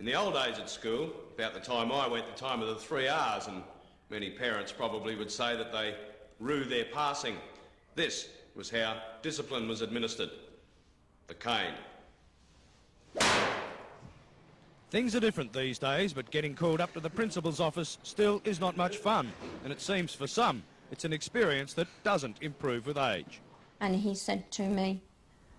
In the old days at school, about the time I went, the time of the 3 R's, and many parents probably would say that they rue their passing. This was how discipline was administered. The cane. Things are different these days, but getting called up to the principal's office still is not much fun. And it seems for some, it's an experience that doesn't improve with age. And he said to me,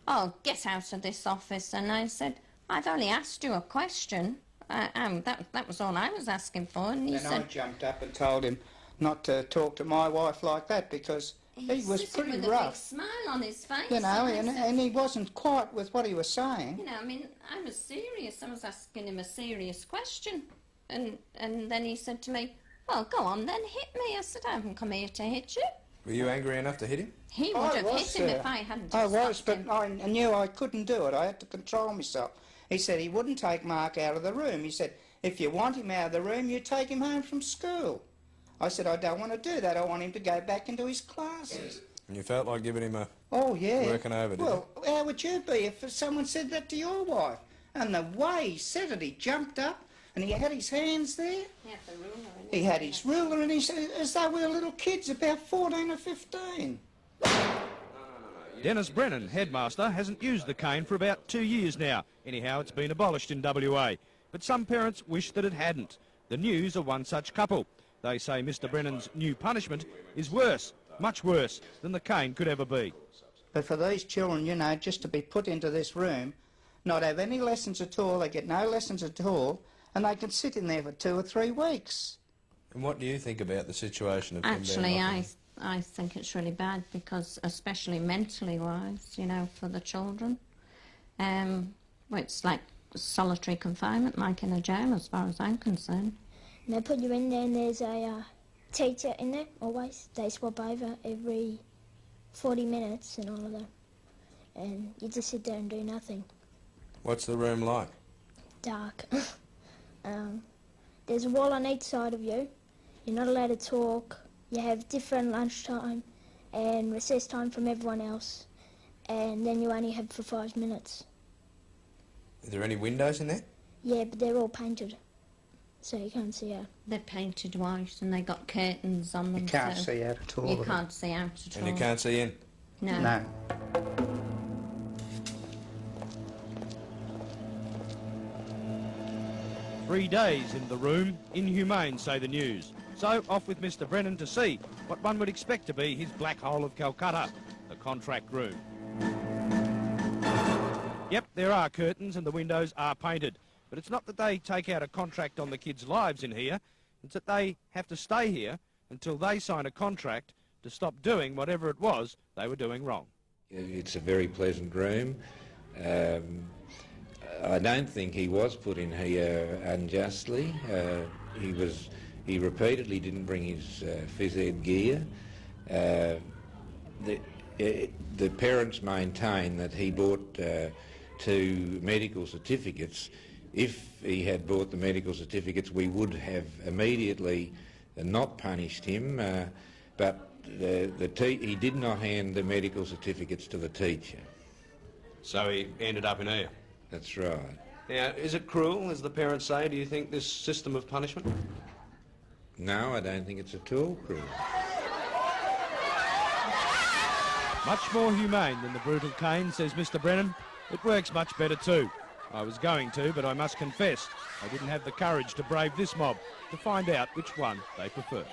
"Oh, get out of this office." And I said, "I've only asked you a question. That was all I was asking for." And he said... I jumped up and told him not to talk to my wife like that because he was pretty with rough. A big smile on his face. You know, and he wasn't quite with what he was saying. You know, I mean, I was serious. I was asking him a serious question. And then he said to me, "Well, go on then, hit me." I said, "I haven't come here to hit you." Were you angry enough to hit him? He would have hit him if I hadn't I was, but him. I knew I couldn't do it. I had to control myself. He said he wouldn't take Mark out of the room. He said, "If you want him out of the room, you take him home from school." I said, "I don't want to do that. I want him to go back into his classes." And you felt like giving him a... Oh, yeah. Working over, did you? Well, how would you be if someone said that to your wife? And the way he said it, he jumped up and he had his hands there. He had the ruler in He had his ruler and he said, as though we were little kids, about 14 or 15. Dennis Brennan, headmaster, hasn't used the cane for about 2 years now. Anyhow, it's been abolished in WA. But some parents wish that it hadn't. The News are one such couple. They say Mr Brennan's new punishment is worse, much worse than the cane could ever be. But for these children, you know, just to be put into this room, not have any lessons at all, they get no lessons at all, and they can sit in there for 2 or 3 weeks. And what do you think about the situation of him Actually, being locked in? I think it's really bad because, especially mentally wise, you know, for the children. Well, it's like solitary confinement, like in a jail, as far as I'm concerned. And they put you in there and there's a teacher in there, always. They swap over every 40 minutes and all of that. And you just sit there and do nothing. What's the room like? Dark. There's a wall on each side of you. You're not allowed to talk. You have different lunchtime and recess time from everyone else. And then you only have for 5 minutes. Are there any windows in there? Yeah, but they're all painted, so you can't see out. They're painted white and they got curtains on them. You can't so see out at all. You can't see out at all. And you can't see in? No. No. "3 days in the room, inhumane," say the News. So off with Mr Brennan to see what one would expect to be his black hole of Calcutta, the contract room. Yep, there are curtains and the windows are painted. But it's not that they take out a contract on the kids' lives in here. It's that they have to stay here until they sign a contract to stop doing whatever it was they were doing wrong. It's a very pleasant room. I don't think he was put in here unjustly. He repeatedly didn't bring his phys ed gear. The parents maintain that he bought 2 medical certificates. If he had bought the medical certificates, we would have immediately not punished him, but he did not hand the medical certificates to the teacher. So he ended up in here. That's right. Now, is it cruel, as the parents say? Do you think, this system of punishment? No, I don't think it's at all cruel. Much more humane than the brutal cane, says Mr Brennan. It works much better too. I was going to, but I must confess, I didn't have the courage to brave this mob to find out which one they prefer.